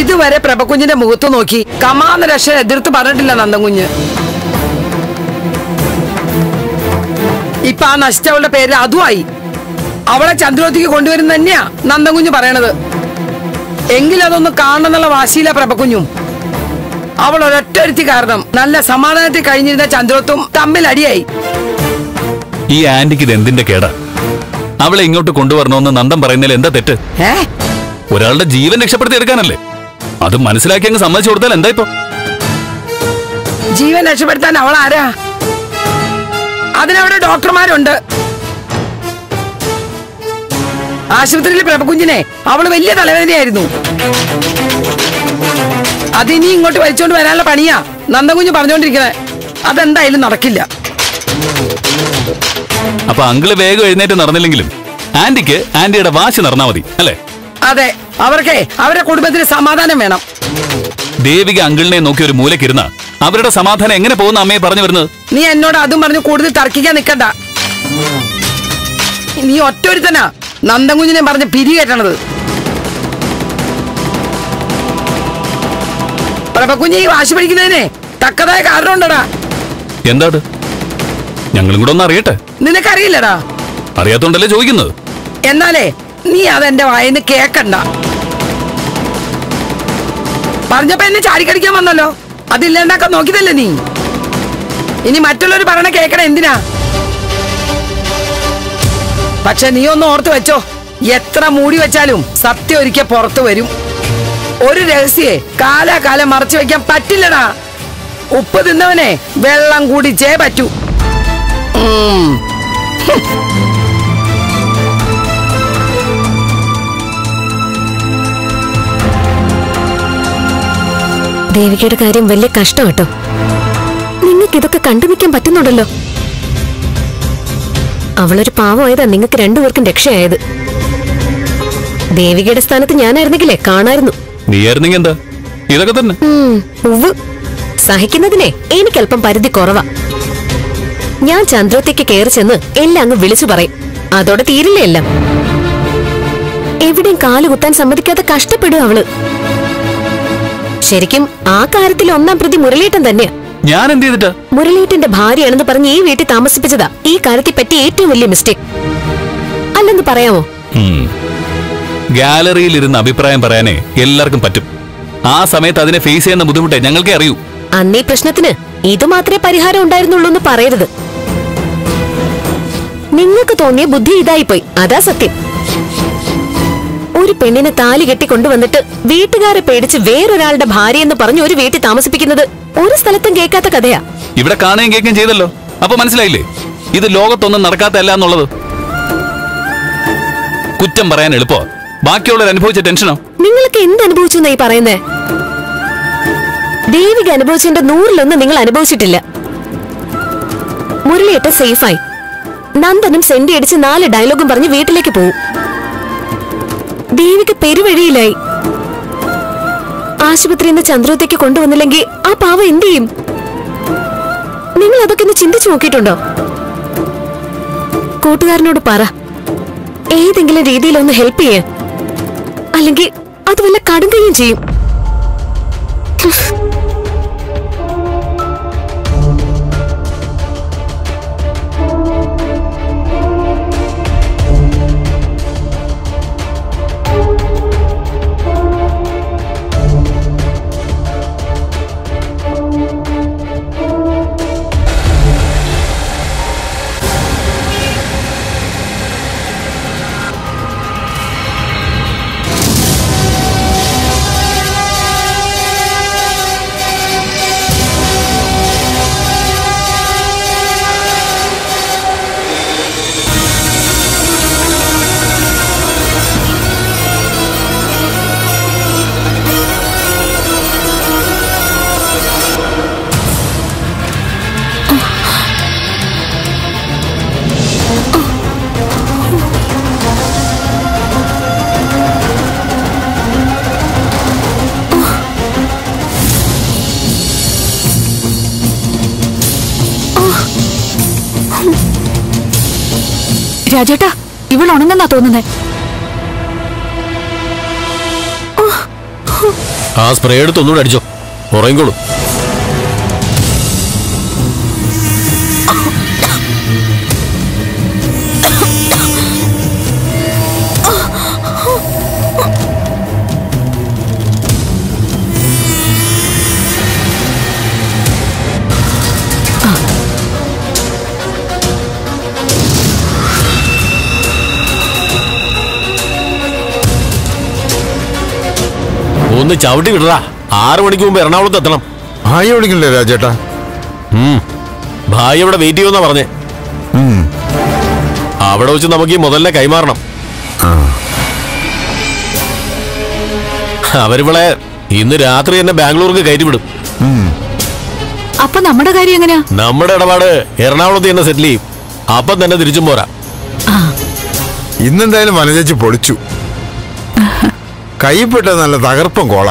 ഇതുവരെ പ്രഭകുഞ്ഞിന്റെ മുഖത്ത് നോക്കി കമാന്ന രക്ഷ എതിർത്ത് പറഞ്ഞിട്ടില്ല നന്ദൻകുഞ്ഞ്. ഇപ്പൊ ആ നശിച്ചവളുടെ പേര് അതുമായി. അവളെ ചന്ദ്രോത്തിക്ക് കൊണ്ടുവരുന്ന തന്നെയാ നന്ദൻകുഞ്ഞ് പറയണത്. എങ്കിലതൊന്ന് കാണണമെന്നുള്ള വാശിയില്ല പ്രഭകുഞ്ഞും. അവൾ ഒരൊറ്റൊരുത്തി കാരണം നല്ല സമാധാനത്തിൽ കഴിഞ്ഞിരുന്ന ചന്ദ്രോത്തും തമ്മിൽ അടിയായി. ഈ ആന്റിക്ക് ഇത് എന്തിന്റെ കേടാ? അവളെ ഇങ്ങോട്ട് കൊണ്ടുവരണമെന്ന് നന്ദൻ പറയുന്നതിൽ എന്താ തെറ്റ്? ഒരാളുടെ ജീവൻ രക്ഷപ്പെടുത്തി എടുക്കാനല്ലേ? അത് മനസ്സിലാക്കി അങ്ങ് സമ്മതിച്ചു കൊടുത്താൽ എന്താ ഇപ്പൊ? ജീവൻ രക്ഷപ്പെടുത്താൻ അവൾ ആരാ? അതിനവിടെ ഡോക്ടർമാരുണ്ട്. ആശുപത്രിയിലെ പ്രഭകുഞ്ഞിനെ അവള് വലിയ തലവേദനയായിരുന്നു. അതിനി ഇങ്ങോട്ട് വലിച്ചോണ്ട് വരാനുള്ള പണിയാ നന്ദൻകുഞ്ഞ് പറഞ്ഞോണ്ടിരിക്കുന്നത്. അതെന്തായാലും നടക്കില്ല. അപ്പൊ അങ്കിള് വേഗം എഴുന്നേറ്റ് നടന്നില്ലെങ്കിലും ആന്റിക്ക് ആന്റിയുടെ വാശി നടന്നാ മതി അല്ലേ? അതെ, അവർക്കേ അവരുടെ കുടുംബത്തിന് സമാധാനം വേണം. ദേവിക അങ്കിളിനെ നോക്കി ഒരു മൂലക്കിരുന്ന അവരുടെ സമാധാനം എങ്ങനെ പോകുന്ന അമ്മയെ പറഞ്ഞു വരുന്നത്? നീ എന്നോട് അതും പറഞ്ഞു കൂടുതൽ തർക്കിക്കാൻ നിൽക്കണ്ട. നീ ഒറ്റൊരുത്തനാ നന്ദൻകുഞ്ഞിനെ പറഞ്ഞ് പിരികേറ്റണത്. പ്രഭകുഞ്ഞ് ഈ വാശി പിടിക്കുന്നതിനെ തക്കതായ കാരണം ഉണ്ടടാ. എന്താ ഞങ്ങളും കൂടെ ഒന്ന് അറിയട്ടെ. നിനക്കറിയില്ലടാ. അറിയാത്തോണ്ടല്ലേ ചോദിക്കുന്നത്. എന്നാലേ നീ അതെന്റെ വായിന്ന് കേക്കണ്ട. പറഞ്ഞപ്പോ എന്നെ ചാടിക്കടിക്കാൻ വന്നല്ലോ. അതില്ലാണ്ടാക്കാൻ നോക്കിയതല്ലേ നീ. ഇനി മറ്റുള്ളവർ പറഞ്ഞ കേക്കണ എന്തിനാ? പക്ഷെ നീ ഒന്ന് ഓർത്ത് വെച്ചോ, എത്ര മൂടി വെച്ചാലും സത്യം ഒരിക്കൽ പുറത്തു വരും. ഒരു രഹസ്യേ കാലാകാലം മറച്ചു വെക്കാൻ പറ്റില്ലടാ. ഉപ്പ് തിന്നവനെ വെള്ളം കുടിച്ചേ പറ്റൂ. ദേവികയുടെ കാര്യം വലിയ കഷ്ടം കേട്ടോ. നിങ്ങൾക്ക് ഇതൊക്കെ കണ്ടു നിൽക്കാൻ പറ്റുന്നുണ്ടല്ലോ. അവളൊരു പാവമായതാ നിങ്ങൾക്ക് രണ്ടുപേർക്കും രക്ഷയായത്. ദേവികയുടെ സ്ഥാനത്ത് ഞാനായിരുന്നെങ്കിലേ കാണായിരുന്നു. നീയായിരുന്നെങ്കിൽ എന്താ ഇതൊക്കെ തന്നെ. സഹിക്കുന്നതിനെ എനിക്കല്പം പരിധി കുറവാ. ഞാൻ ചന്ദ്രത്തേക്ക് കയറി ചെന്ന് എല്ലാം അങ്ങ് വിളിച്ചു പറയും. അതോടെ തീരില്ലേ എല്ലാം. എവിടെയും കാലുകുത്താൻ സമ്മതിക്കാതെ കഷ്ടപ്പെടും അവള്. ശരിക്കും ആ കാര്യത്തിൽ ഒന്നാം പ്രതി മുരളീട്ടൻ തന്നെയാ. ഞാൻ എന്ത് ചെയ്തിട്ടാ? മുരളീട്ടന്റെ ഭാര്യയാണെന്ന് പറഞ്ഞ് ഈ വീട്ടിൽ താമസിപ്പിച്ചതാ ഈ കാര്യത്തെ പറ്റി ഏറ്റവും വലിയ മിസ്റ്റേക്ക് അല്ലെന്ന് പറയാമോ? ഗാലറിയിൽ ഇരുന്ന് അഭിപ്രായം പറയാനേ എല്ലാവർക്കും പറ്റും. ആ സമയത്ത് അതിനെ ഫേസ് ചെയ്യുന്ന ബുദ്ധിമുട്ടേ ഞങ്ങൾക്കേ അറിയൂ. അന്നീ പ്രശ്നത്തിന് ഇത് മാത്രമേ പരിഹാരം ഉണ്ടായിരുന്നുള്ളൂ എന്ന് പറയരുത്. നിങ്ങൾക്ക് തോന്നിയ ബുദ്ധി ഇതായിപ്പോയി, അതാ സത്യം. ഒരു പെണ്ണിനെ താലി കെട്ടി കൊണ്ടുവന്നിട്ട് വീട്ടുകാരെ പേടിച്ച് വേറൊരാളുടെ ഭാര്യ എന്ന് പറഞ്ഞ് ഒരു വീട്ടിൽ താമസിപ്പിക്കുന്നത് ഒരു സ്ഥലത്തും കേൾക്കാത്ത കഥയാ. ഇവിടെ കാണുകയും കേൾക്കുകയും ചെയ്തല്ലോ. അപ്പൊ മനസ്സിലായില്ലേ ഇത് ലോകത്തൊന്നും നടക്കാത്തല്ല എന്നുള്ളത്. കുറ്റം പറയാൻ എളുപ്പോ, ബാക്കിയുള്ളവർ അനുഭവിച്ച ടെൻഷനോ? നിങ്ങൾക്ക് എന്ത് അനുഭവിച്ചു എന്നായി പറയുന്നേ? ദേവിക അനുഭവിച്ചതിന്റെ 100-1 നിങ്ങൾ അനുഭവിച്ചിട്ടില്ല. മുരളിയേട്ട സേഫായി. നന്ദനും സെന്റി അടിച്ച് 4 ഡയലോഗും പറഞ്ഞ് വീട്ടിലേക്ക് പോവും. ദേവിക പെരുവഴിയിലായി. ആശുപത്രിയിൽ നിന്ന് ചന്ദ്രത്തേക്ക് കൊണ്ടുവന്നില്ലെങ്കിൽ ആ പാവ എന്ത് ചെയ്യും? നിങ്ങൾ അതൊക്കെ ഒന്ന് ചിന്തിച്ചു നോക്കിയിട്ടുണ്ടോ? കൂട്ടുകാരനോട് പറ, ഏതെങ്കിലും രീതിയിലൊന്ന് ഹെൽപ്പ് ചെയ്യേ. അല്ലെങ്കിൽ അത് വല്ല കടുങ്കയും ചെയ്യും. രാജേട്ടാ, ഇവൾ ഉണങ്ങെന്നാ തോന്നുന്നേ. ആ സ്പ്രേ എടുത്ത് ഒന്നുകൂടെ അടിച്ചോ, ഉറങ്ങിക്കോളൂ. ഒന്ന് ചവിട്ടി വിടറാ. 6 മണിക്ക് മുമ്പ് എറണാകുളത്ത് എത്തണം. ഭായി വിളിക്കണ്ടേ രാജേട്ടാ? ഭായി അവിടെ വെയിറ്റ് ചെയ്യുമെന്നാ പറഞ്ഞേ. അവിടെ വെച്ച് നമുക്ക് ഈ മുതലിനെ കൈമാറണം. അവരിവളെ ഇന്ന് രാത്രി തന്നെ ബാംഗ്ലൂർക്ക് കയറ്റിവിടും. അപ്പൊ നമ്മുടെ കാര്യം എങ്ങനെയാ? നമ്മുടെ ഇടപാട് എറണാകുളത്ത് തന്നെ സെറ്റിൽ ചെയ്യും. അപ്പം തന്നെ തിരിച്ചും പോരാ. ഇന്നെന്തായാലും വനചേച്ചി പൊളിച്ചു. കൈപ്പെട്ട നല്ല തകർപ്പം കോള.